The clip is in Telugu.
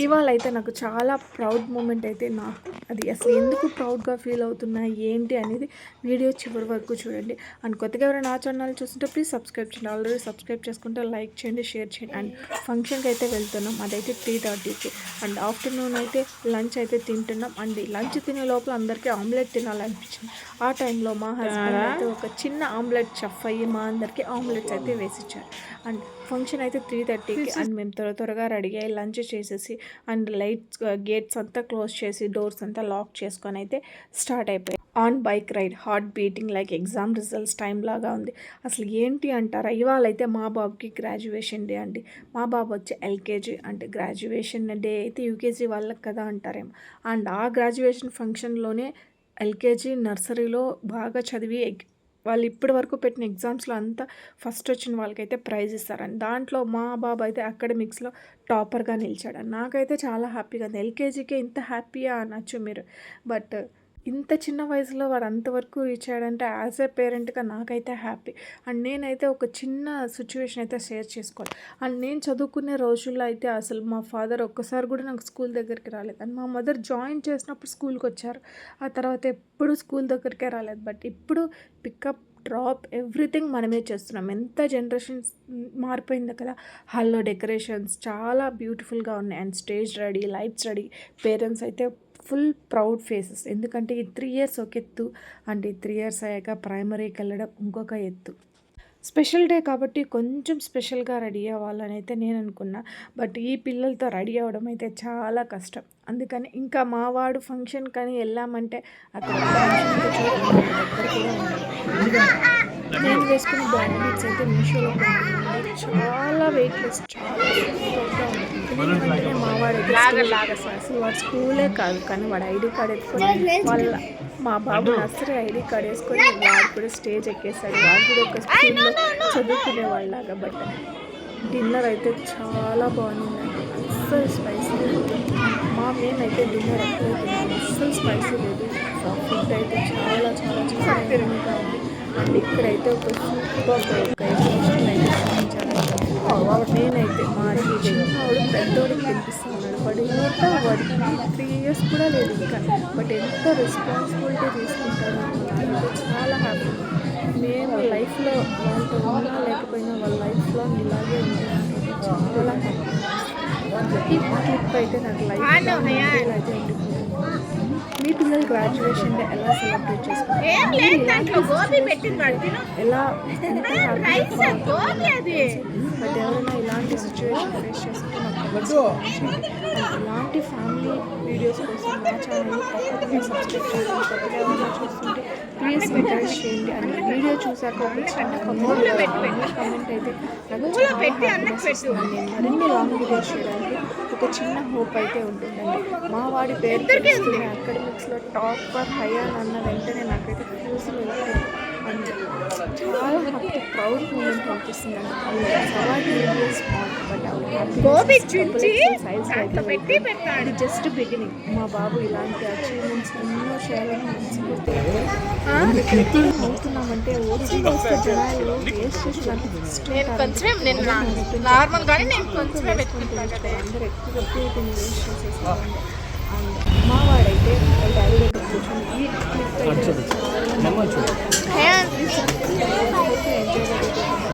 ఇవాళ అయితే నాకు చాలా ప్రౌడ్ మూమెంట్ అయితే నాకు అది అసలు ఎందుకు ప్రౌడ్గా ఫీల్ అవుతున్నా ఏంటి అనేది వీడియో చివరి వరకు చూడండి. అండ్ కొత్తగా ఎవరైనా నా ఛానల్ చూస్తుంటే ప్లీజ్ సబ్స్క్రైబ్ చేయండి. ఆల్రెడీ సబ్స్క్రైబ్ చేసుకుంటే లైక్ చేయండి, షేర్ చేయండి. అండ్ ఫంక్షన్కి అయితే వెళ్తున్నాం, అదైతే 3:30కి. అండ్ ఆఫ్టర్నూన్ అయితే లంచ్ అయితే తింటున్నాం. అండ్ లంచ్ తినే లోపల అందరికీ ఆమ్లెట్ తినాలనిపించింది. ఆ టైంలో మా హస్బెండ్ అయితే ఒక చిన్న ఆమ్లెట్ చెఫ్ అయ్యి మా అందరికీ ఆమ్లెట్స్ అయితే వేసిచ్చారు. అండ్ ఫంక్షన్ అయితే 3:30కి. అండ్ మేము త్వరగా రెడీ అయ్యి లంచ్ చేసేసి అండ్ లైట్స్ గేట్స్ అంతా క్లోజ్ చేసి డోర్స్ అంతా లాక్ చేసుకొని అయితే స్టార్ట్ అయిపోయాయి. On bike ride, heart beating like exam results time లాగా ఉంది. అసలు ఏంటి అంటారా, ఇవాళ అయితే మా బాబుకి గ్రాడ్యుయేషన్ డే అండి. మా బాబు వచ్చి ఎల్కేజీ, అంటే గ్రాడ్యుయేషన్ డే అయితే యూకేజీ వాళ్ళకి కదా అంటారేమో. అండ్ ఆ గ్రాడ్యుయేషన్ ఫంక్షన్లోనే ఎల్కేజీ నర్సరీలో బాగా చదివి వాళ్ళు ఇప్పటి వరకు పెట్టిన ఎగ్జామ్స్లో అంతా ఫస్ట్ వచ్చిన వాళ్ళకైతే ప్రైజ్ ఇస్తారని, దాంట్లో మా బాబు అయితే అకాడమిక్స్లో టాపర్గా నిలిచాడు. నాకైతే చాలా హ్యాపీగా ఉంది. ఎల్కేజీకే ఇంత హ్యాపీగా అనొచ్చు మీరు, బట్ ఇంత చిన్న వయసులో వాడు అంతవరకు రీచ్ అయ్యాడంటే యాజ్ ఏ పేరెంట్గా నాకైతే హ్యాపీ. అండ్ నేనైతే ఒక చిన్న సిచ్యువేషన్ అయితే షేర్ చేసుకోవాలి. అండ్ నేను చదువుకునే రోజుల్లో అయితే అసలు మా ఫాదర్ ఒక్కసారి కూడా నాకు స్కూల్ దగ్గరికి రాలేదు. అండ్ మా మదర్ జాయిన్ చేసినప్పుడు స్కూల్కి వచ్చారు, ఆ తర్వాత ఎప్పుడు స్కూల్ దగ్గరికే రాలేదు. బట్ ఇప్పుడు పికప్, డ్రాప్, ఎవ్రీథింగ్ మనమే చేస్తున్నాం. ఎంత జనరేషన్ మారిపోయింది కదా. హాల్లో డెకరేషన్స్ చాలా బ్యూటిఫుల్గా ఉన్నాయి. And stage ready, lights ready. Parents అయితే ఫుల్ ప్రౌడ్ ఫేసెస్. ఎందుకంటే ఈ 3 years ఒక ఎత్తు, అంటే 3 years అయ్యాక ప్రైమరీకి వెళ్ళడం ఇంకొక ఎత్తు. స్పెషల్ డే కాబట్టి కొంచెం స్పెషల్గా రెడీ అవ్వాలని అయితే నేను అనుకున్నా. బట్ ఈ పిల్లలతో రెడీ అవ్వడం అయితే చాలా కష్టం. అందుకని ఇంకా మావాడు ఫంక్షన్ కానీ వెళ్ళామంటే అక్కడ నేను వేసుకున్న బ్లాంకెట్స్ అయితే మీషోలో చాలా వెయిట్లెస్, చాలా సూపర్గా ఉంటుంది. మావాడు అసలు వాడు స్కూలే కాదు, కానీ వాడు ఐడి కార్డ్ ఎత్తుకొని మా బాబు నర్సరీ ఐడి కార్డ్ వేసుకొని వాడు కూడా స్టేజ్ ఎక్కేసాడు. వాడు కూడా ఒక స్కూల్లో చదువుకునే వాళ్ళలాగా. బట్ డిన్నర్ అయితే చాలా బాగుందండి, అస్సలు స్పైసీ లేదు. మా అయితే డిన్నర్ ఎక్కువ తిన్నాను, అస్సలు స్పైసీ లేదు. ఫుడ్ అయితే చాలా చాలా చాలా తిరుగుగా ఉంది. అండ్ ఇక్కడైతే ఒక సూపర్ ఒక ఎమోషన్ అయితే చూపించాను. నేనైతే మా చిన్నవాడు పెద్దోడికి తినిపిస్తూ ఉన్నాడు. వాడికి 3 years కూడా లేదు ఇంకా, బట్ ఎంత రెస్పాన్సిబిలిటీ తీసుకుంటాడు. నాకైతే చాలా హ్యాపీ. మేము లైఫ్లో వాళ్ళతో ఉన్నా లేకపోయినా వాళ్ళ లైఫ్లో ఇలాగే ఉంటుంది. చాలా హ్యాపీ. ఈ ట్రిప్ అయితే నాకు లైఫ్లో అయితే ఉండిపోతుంది. మీ పిల్లలు గ్రాడ్యుయేషన్ డే ఎలా సెలబ్రేట్ చేసుకుంటారు, ఎలా బట్ ఎవరైనా ఇలాంటి సిచ్యువేషన్ ఫేస్ చేస్తుంటే నాకు ఇలాంటి ఫ్యామిలీ వీడియోస్ కోసం నా ఛానల్ తప్పకుండా సబ్స్క్రైబ్ చేయండి. కొత్తగా ఎవరైనా చూస్తుంటే ప్లీజ్ ఎంకరేజ్ చేయండి. అండ్ వీడియో చూసాక ఒక చిన్న కమెంట్ అయితే నాకు నేను మరిన్ని లాంగ్ వీడియోస్ చేయడానికి ఒక చిన్న హోప్ అయితే ఉంటుందండి. మా వాడి పేరు తెలుస్తుంది, అకాడమిక్స్లో టాపర్ హయాన్ అన్న వెంటనే నాకైతే ఫ్యూజ్లో వెళ్ళాను. అండ్ చాలా హ్యాపీ, ప్రౌడ్ మూమెంట్ అనిపిస్తుంది. ఇది జస్ట్ బిగినింగ్. మా బాబు ఇలాంటి అచీవ్మెంట్స్ ఎన్నో చేయాలని అవుతున్నామంటే ఓడిసి వస్తే జనాలు వేస్ట్ చేసి అందరూ ఎక్కువ వేస్ట్ చేసేసారండి. అండ్ మా వాడైతే డాడీ దగ్గర కూర్చొని ఈ క్లిప్ అయితే చాలా ఎంజాయ్